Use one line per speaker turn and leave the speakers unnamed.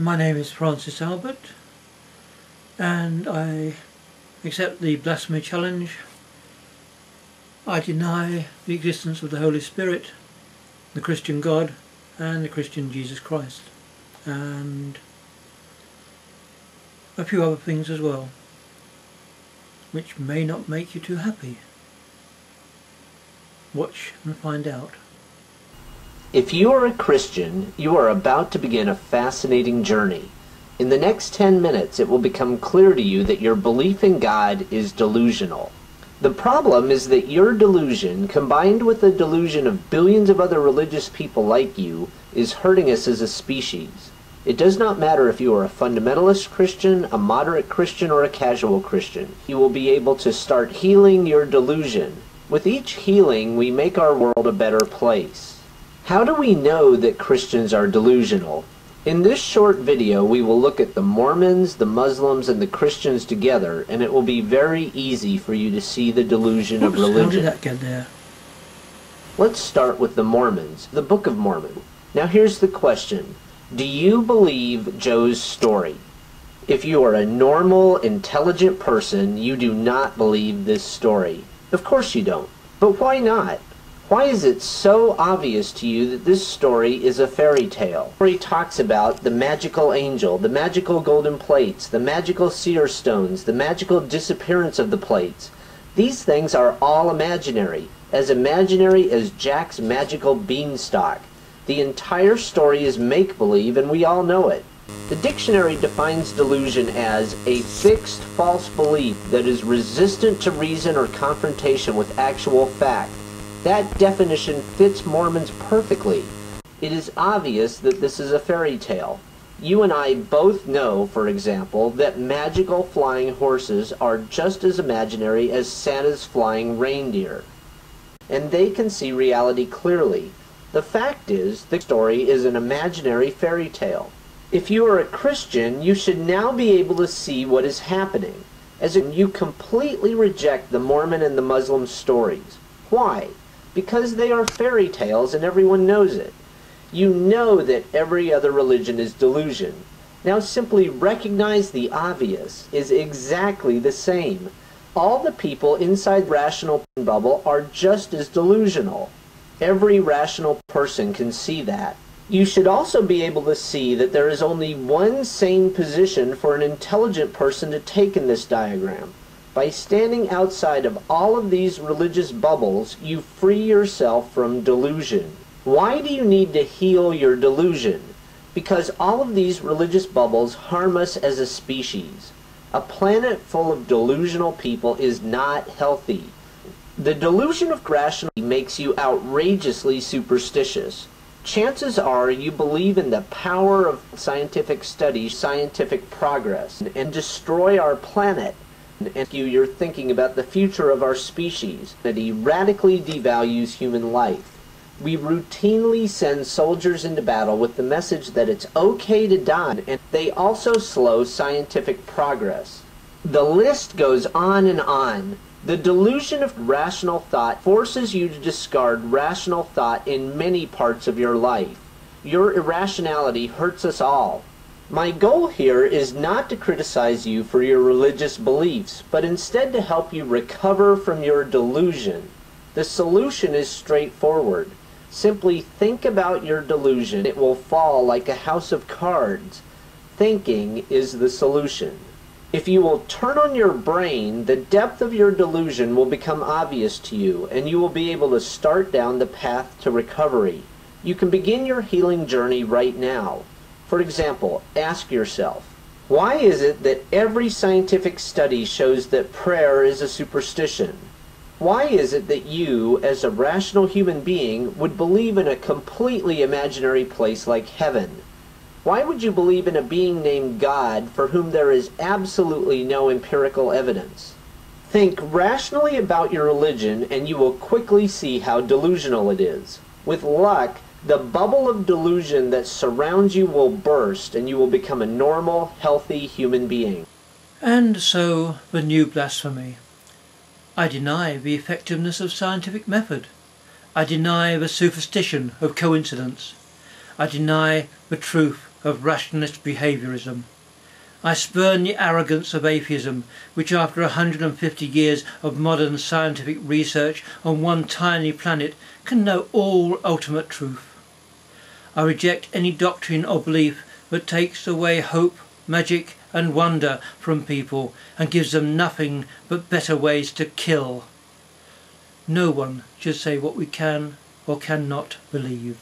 My name is Francis Albert, and I accept the Blasphemy challenge. I deny the existence of the Holy Spirit, the Christian God, and the Christian Jesus Christ, and a few other things as well, which may not make you too happy. Watch and find out.
If you are a Christian, you are about to begin a fascinating journey. In the next 10 minutes, it will become clear to you that your belief in God is delusional. The problem is that your delusion, combined with the delusion of billions of other religious people like you, is hurting us as a species. It does not matter if you are a fundamentalist Christian, a moderate Christian, or a casual Christian. You will be able to start healing your delusion. With each healing, we make our world a better place. How do we know that Christians are delusional? In this short video, we will look at the Mormons, the Muslims, and the Christians together, and it will be very easy for you to see the delusion of religion.
How did that get there?
Let's start with the Mormons, the Book of Mormon. Now here's the question. Do you believe Joe's story? If you are a normal, intelligent person, you do not believe this story. Of course you don't. But why not? Why is it so obvious to you that this story is a fairy tale? The story talks about the magical angel, the magical golden plates, the magical seer stones, the magical disappearance of the plates. These things are all imaginary as Jack's magical beanstalk. The entire story is make-believe, and we all know it. The dictionary defines delusion as a fixed false belief that is resistant to reason or confrontation with actual fact. That definition fits Mormons perfectly. It is obvious that this is a fairy tale. You and I both know, for example, that magical flying horses are just as imaginary as Santa's flying reindeer. And they can see reality clearly. The fact is, the story is an imaginary fairy tale. If you are a Christian, you should now be able to see what is happening, as you completely reject the Mormon and the Muslim stories. Why? Because they are fairy tales and everyone knows it. You know that every other religion is delusion. Now simply recognize the obvious is exactly the same. All the people inside the rational bubble are just as delusional. Every rational person can see that. You should also be able to see that there is only one sane position for an intelligent person to take in this diagram. By standing outside of all of these religious bubbles, you free yourself from delusion. Why do you need to heal your delusion? Because all of these religious bubbles harm us as a species. A planet full of delusional people is not healthy. The delusion of rationality makes you outrageously superstitious. Chances are you believe in the power of scientific study, scientific progress, and destroy our planet. And you're thinking about the future of our species, that he radically devalues human life. We routinely send soldiers into battle with the message that it's okay to die, and they also slow scientific progress. The list goes on and on. The delusion of rational thought forces you to discard rational thought in many parts of your life. Your irrationality hurts us all. My goal here is not to criticize you for your religious beliefs, but instead to help you recover from your delusion. The solution is straightforward. Simply think about your delusion. It will fall like a house of cards. Thinking is the solution. If you will turn on your brain, the depth of your delusion will become obvious to you, and you will be able to start down the path to recovery. You can begin your healing journey right now. For example, ask yourself, why is it that every scientific study shows that prayer is a superstition? Why is it that you, as a rational human being, would believe in a completely imaginary place like heaven? Why would you believe in a being named God for whom there is absolutely no empirical evidence? Think rationally about your religion and you will quickly see how delusional it is. With luck, the bubble of delusion that surrounds you will burst and you will become a normal, healthy human being.
And so, the new blasphemy. I deny the effectiveness of scientific method. I deny the superstition of coincidence. I deny the truth of rationalist behaviourism. I spurn the arrogance of atheism, which after 150 years of modern scientific research on one tiny planet can know all ultimate truth. I reject any doctrine or belief that takes away hope, magic and wonder from people and gives them nothing but better ways to kill. No one should say what we can or cannot believe.